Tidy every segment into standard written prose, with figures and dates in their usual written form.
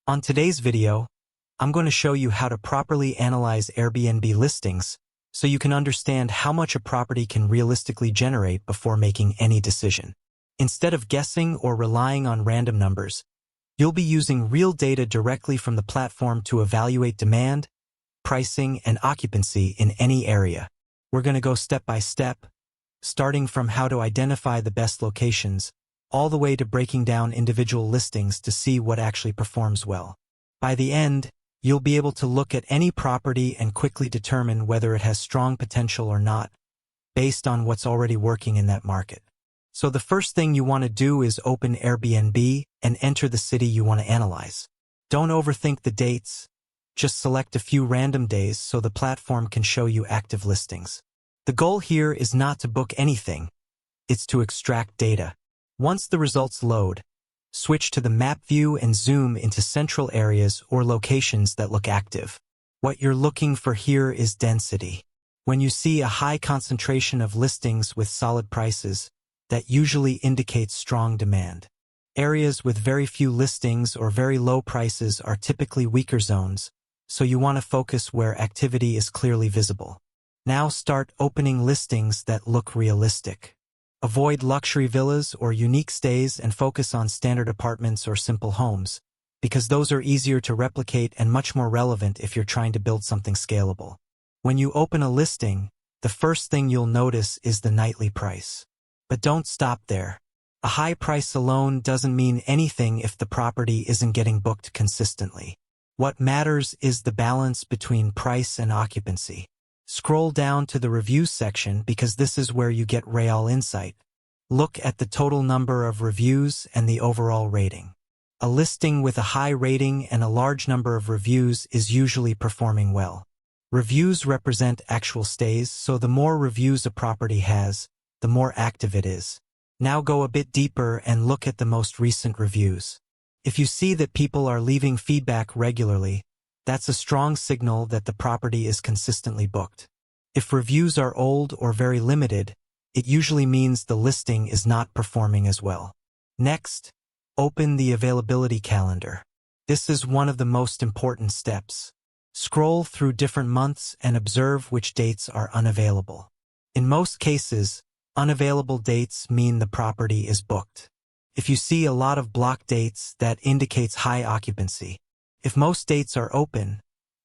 On today's video, I'm going to show you how to properly analyze Airbnb listings so you can understand how much a property can realistically generate before making any decision. Instead of guessing or relying on random numbers, you'll be using real data directly from the platform to evaluate demand, pricing, and occupancy in any area. We're going to go step by step, starting from how to identify the best locations, all the way to breaking down individual listings to see what actually performs well. By the end, you'll be able to look at any property and quickly determine whether it has strong potential or not, based on what's already working in that market. So the first thing you want to do is open Airbnb and enter the city you want to analyze. Don't overthink the dates. Just select a few random days so the platform can show you active listings. The goal here is not to book anything. It's to extract data. Once the results load, switch to the map view and zoom into central areas or locations that look active. What you're looking for here is density. When you see a high concentration of listings with solid prices, that usually indicates strong demand. Areas with very few listings or very low prices are typically weaker zones, so you want to focus where activity is clearly visible. Now start opening listings that look realistic. Avoid luxury villas or unique stays and focus on standard apartments or simple homes, because those are easier to replicate and much more relevant if you're trying to build something scalable. When you open a listing, the first thing you'll notice is the nightly price. But don't stop there. A high price alone doesn't mean anything if the property isn't getting booked consistently. What matters is the balance between price and occupancy. Scroll down to the reviews section because this is where you get real insight. Look at the total number of reviews and the overall rating. A listing with a high rating and a large number of reviews is usually performing well. Reviews represent actual stays, so the more reviews a property has, the more active it is. Now go a bit deeper and look at the most recent reviews. If you see that people are leaving feedback regularly, that's a strong signal that the property is consistently booked. If reviews are old or very limited, it usually means the listing is not performing as well. Next, open the availability calendar. This is one of the most important steps. Scroll through different months and observe which dates are unavailable. In most cases, unavailable dates mean the property is booked. If you see a lot of block dates, that indicates high occupancy. If most dates are open,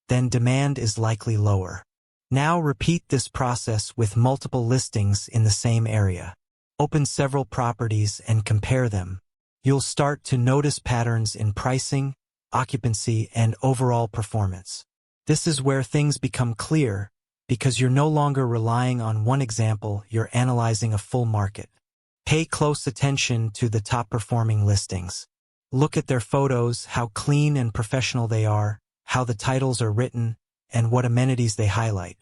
then demand is likely lower. Now repeat this process with multiple listings in the same area. Open several properties and compare them. You'll start to notice patterns in pricing, occupancy, and overall performance. This is where things become clear, because you're no longer relying on one example, you're analyzing a full market. Pay close attention to the top-performing listings. Look at their photos, how clean and professional they are, how the titles are written, and what amenities they highlight.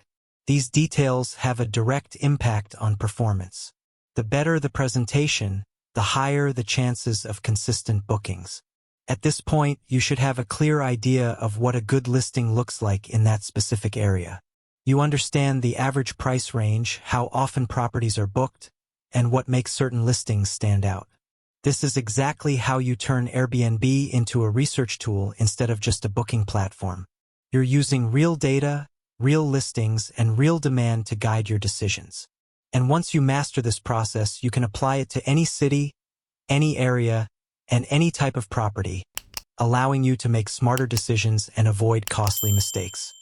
These details have a direct impact on performance. The better the presentation, the higher the chances of consistent bookings. At this point, you should have a clear idea of what a good listing looks like in that specific area. You understand the average price range, how often properties are booked, and what makes certain listings stand out. This is exactly how you turn Airbnb into a research tool instead of just a booking platform. You're using real data, real listings, and real demand to guide your decisions. And once you master this process, you can apply it to any city, any area, and any type of property, allowing you to make smarter decisions and avoid costly mistakes.